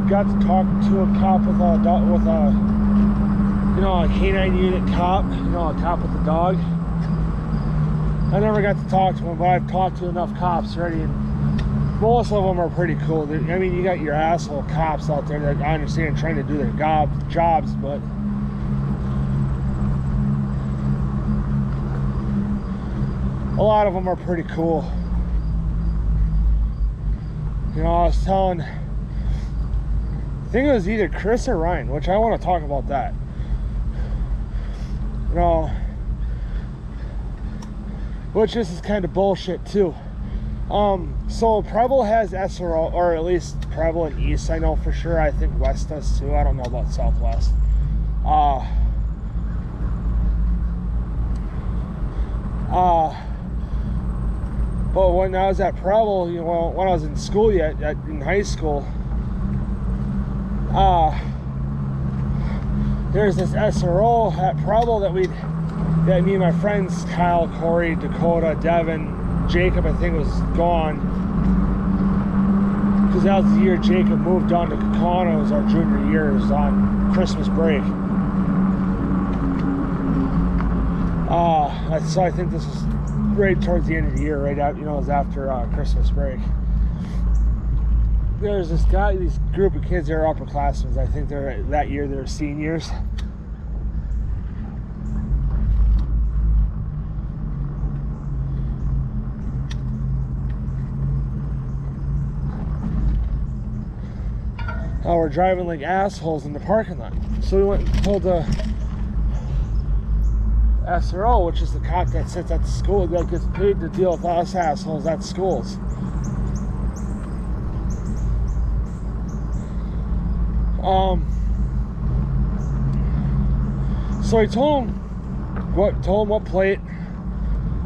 got to talk to a cop with a you know, a canine unit cop, you know, a cop with a dog. I never got to talk to him, but I've talked to enough cops already, and most of them are pretty cool. I mean, you got your asshole cops out there that I understand trying to do their jobs, but a lot of them are pretty cool. You know, I was telling, I think it was either Chris or Ryan, which I want to talk about that. You know, which this is kind of bullshit too. So Preble has SRO, or at least Preble and East, I know for sure. I think West does too. I don't know about Southwest. But when I was at Preble, you know, when I was in school in high school, there's this SRO at Preble that me and my friends, Kyle, Corey, Dakota, Devin, Jacob, I think was gone, because that was the year Jacob moved on to Kaukauna. It was our junior year. It was on Christmas break. So I think this was right towards the end of the year, right out, you know, it was after Christmas break. There's this group of kids that are upperclassmen. I think that year they're seniors. We're driving like assholes in the parking lot. So we went and told the SRO, which is the cop that sits at the school that gets paid to deal with us assholes at schools. So I told him what plate,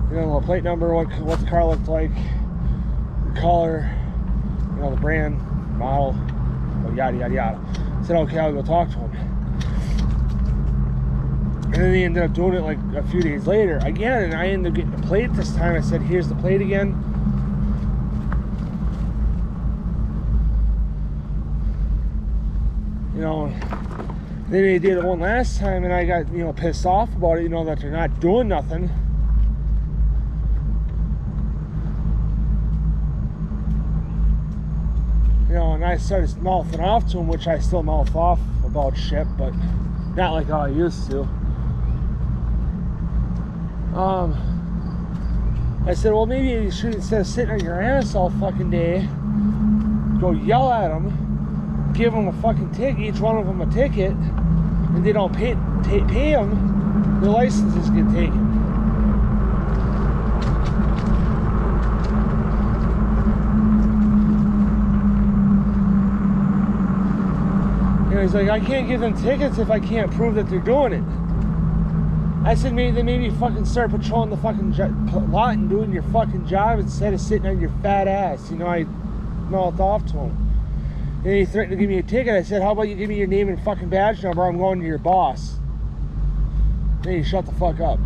you know, the plate number, what the car looked like, the color, you know, the brand, model, yada yada yada. I said, okay, I'll go talk to him. And then he ended up doing it like a few days later again, and I ended up getting the plate this time. I said, here's the plate again. You know, then he did it one last time, and I got, you know, pissed off about it, you know, that they're not doing nothing. You know, and I started mouthing off to him, which I still mouth off about shit, but not like how I used to. I said, well, maybe you should, instead of sitting on your ass all fucking day, go yell at them, give them a fucking ticket, each one of them a ticket, and they don't pay them, their licenses get taken. And he's like, I can't give them tickets if I can't prove that they're doing it. I said, maybe fucking start patrolling the fucking lot and doing your fucking job instead of sitting on your fat ass. You know, I mouthed off to him. And he threatened to give me a ticket. I said, how about you give me your name and fucking badge number? I'm going to your boss. Then he shut the fuck up.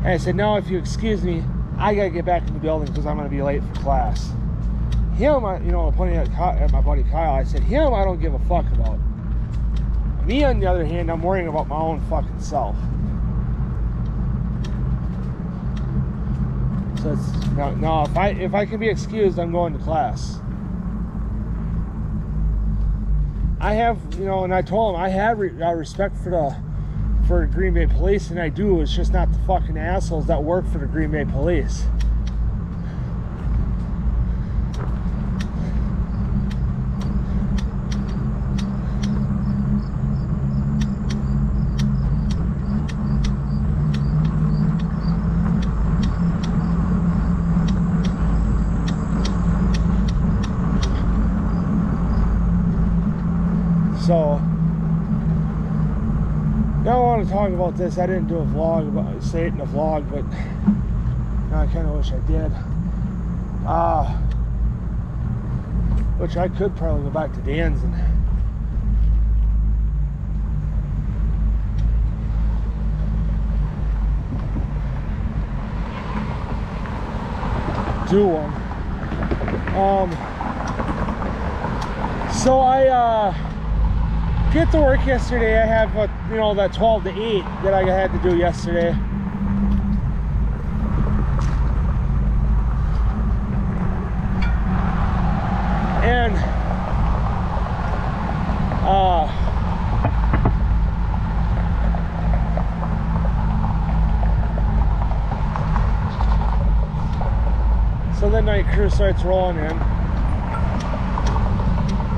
And I said, no, if you excuse me, I gotta get back in the building because I'm gonna be late for class. Him, you know, pointing at my buddy Kyle, I said, him, I don't give a fuck about. Me, on the other hand, I'm worrying about my own fucking self. So it's, no, if I can be excused, I'm going to class. I have, you know, and I told him I have respect for Green Bay Police, and I do. It's just not the fucking assholes that work for the Green Bay Police. So now I want to talk about this. I didn't do a vlog, say it in a vlog, but now I kind of wish I did. Which I could probably go back to Dan's and do them. So I get to work yesterday. I have you know, that 12 to 8 that I had to do yesterday. And so the night crew starts rolling in,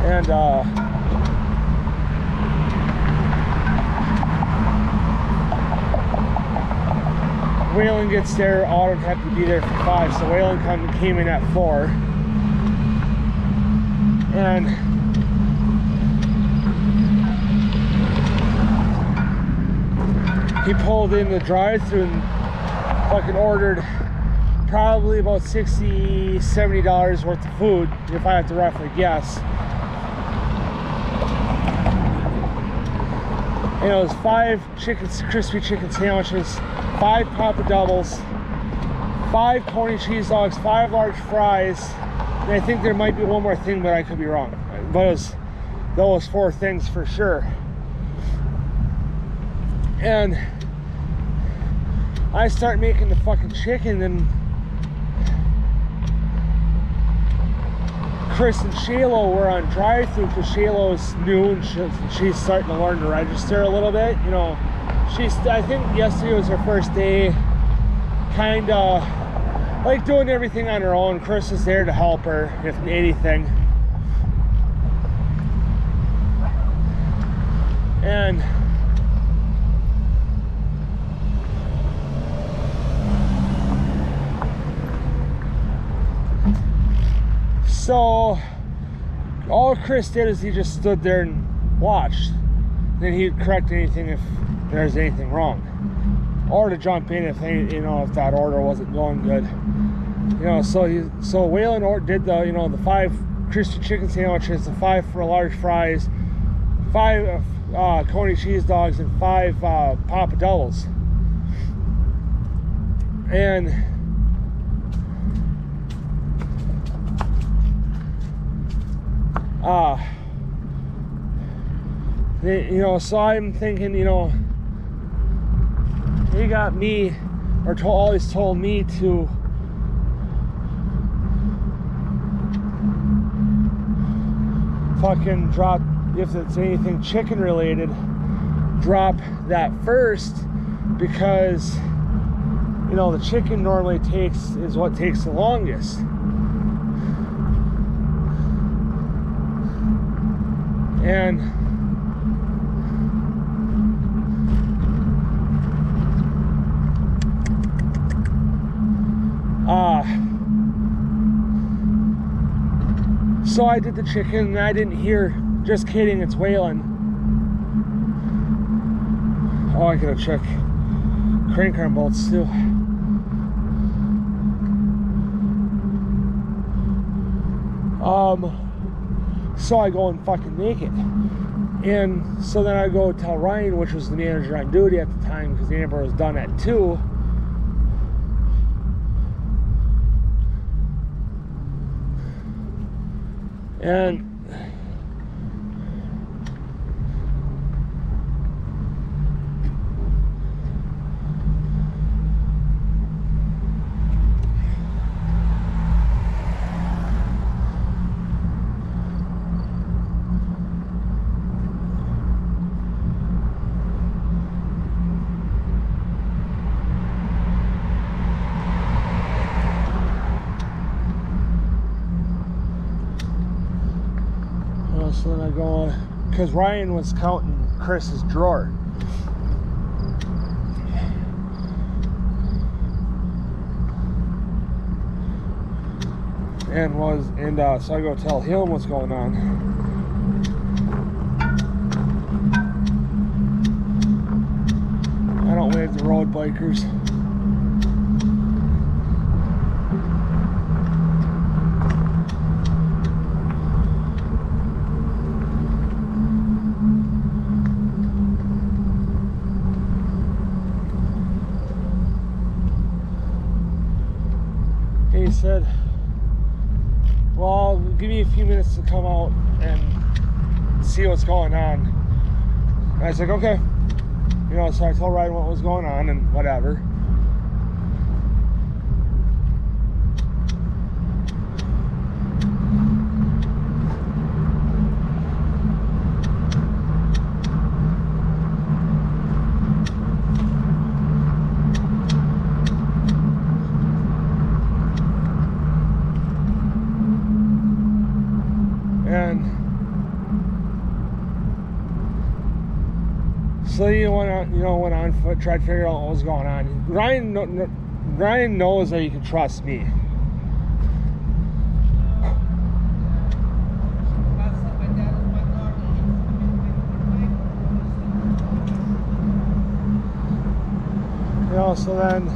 and Waylon gets there. Autumn had to be there for 5, so Waylon came in at 4, and he pulled in the drive-thru and fucking ordered probably about $60-$70 worth of food, if I have to roughly guess. And it was 5 crispy chicken sandwiches, 5 Papa Doubles, 5 coney cheese dogs, 5 large fries, and I think there might be one more thing, but I could be wrong. But it was those 4 things for sure. And I start making the fucking chicken, and Chris and Shaylo were on drive-thru because Shaylo's new and she's starting to learn to register a little bit. You know, I think yesterday was her first day, kind of like doing everything on her own. Chris is there to help her if anything. And so all Chris did is he just stood there and watched. Then he'd correct anything if there's anything wrong, or to jump in if you know, if that order wasn't going good. You know, so Waylon did the, you know, the 5 crispy chicken sandwiches, the 5 for large fries, 5 coney cheese dogs, and 5 Papa Doubles. And you know, so I'm thinking, you know, he got me, or always told me to fucking drop, if it's anything chicken related, drop that first, because, you know, the chicken normally is what takes the longest. And so I did the chicken, and I didn't hear, just kidding, it's Waylon. Oh, I gotta check crank arm bolts too. So I go and fucking make it. And so then I go tell Ryan, which was the manager on duty at the time, because the Amber was done at 2. And so then I go, because Ryan was counting Chris's drawer. And so I go tell him what's going on. I don't wave the road bikers. said, well, give me a few minutes to come out and see what's going on. And I was like, okay. You know, so I told Ryan what was going on and whatever. And so he went on foot, tried to figure out what was going on. Ryan knows that he can trust me. You know, so then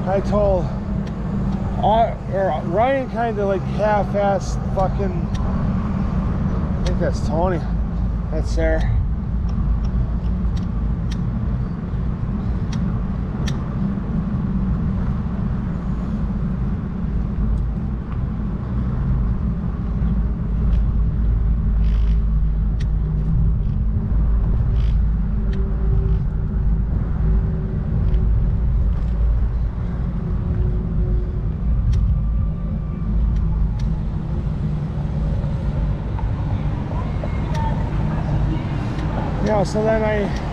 I told Ryan kind of like half-assed fucking, I think that's Tony. That's Sarah. You know, so then I